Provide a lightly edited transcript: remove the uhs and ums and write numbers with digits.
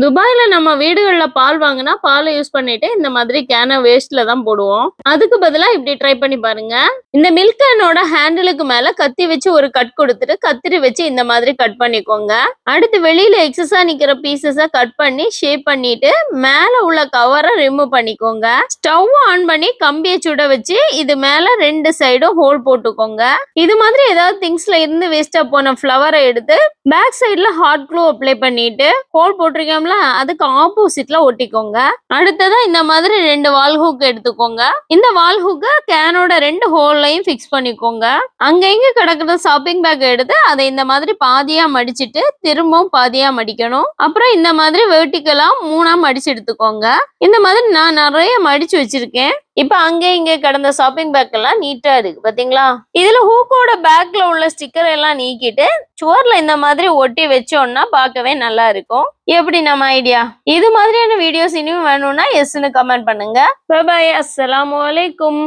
துபாய்ல நம்ம வீடுகள்ல பால் வாங்குனா, பால யூஸ் பண்ணிட்டு இந்த மாதிரி கேன வேஸ்ட்ல தான் போடுவோம். அதுக்கு பதிலா இப்படி ட்ரை பண்ணி பாருங்க. இந்த மில்க் கேனோட ஹேண்டிலுக்கு மேல கத்தி வச்சு ஒரு கட் குடுத்துட்டு, கத்திரி வச்சு இந்த மாதிரி கட் பண்ணிக்கோங்க. அடுத்து வெளியில எக்ஸஸா நிக்கிற பீஸஸ கட் பண்ணி ஷேப் பண்ணிட்டு, மேல உள்ள கவர ரிமூவ் பண்ணிக்கோங்க. ஸ்டவ் ஆன் பண்ணி கம்பிய சுட வச்சு, இது மேல 2 சைடும் ஹோல் போட்டுக்கோங்க. இது மாதிரி ஏதாவது திங்ஸ்ல இருந்து வேஸ்ட்டா போன ஃப்ளவர எடுத்து, பேக் சைடுல ஹாட் க்ளூ அப்ளை பண்ணிட்டு, ஹோல் போட்டிருக்கோம்ல அதுக்கு ஆப்போசிட்ல ஒட்டிக்கோங்க. அடுத்ததா இந்த மாதிரி 2 வால் ஹூக் எடுத்துக்கோங்க. இந்த வால் ஹூக்க கேனோட 2 ஹோல்லையும் ஃபிக்ஸ் பண்ணிக்கோங்க. அங்க இங்க கிடக்குற ஷாப்பிங் பேக் எடுத்து அதை இந்த மாதிரி பாதியா மடிச்சிட்டு திரும்பவும் பாதியா மடிக்கணும். அப்புறம் இந்த மாதிரி வெர்டிகலா 3ஆ மடிச்சு எடுத்துக்கோங்க. இந்த மாதிரி நான் நிறைய மடிச்சு வச்சிருக்கேன். இப்ப அங்கே இங்கே கிடந்த ஷாப்பிங் பேக் எல்லாம் நீட்டா இருக்கு பாத்தீங்களா? இதுல ஹூக்கோட பேக்ல உள்ள ஸ்டிக்கர் எல்லாம் நீக்கிட்டு சுவர்ல இந்த மாதிரி ஒட்டி வச்சோம்னா பார்க்கவே நல்லா இருக்கும். எப்படி நம்ம ஐடியா? இது மாதிரியான வீடியோஸ் இனியும் வேணும்னா எஸ்ன்னு கமெண்ட் பண்ணுங்க. Bye bye. அஸ்ஸலாமு அலைக்கும்.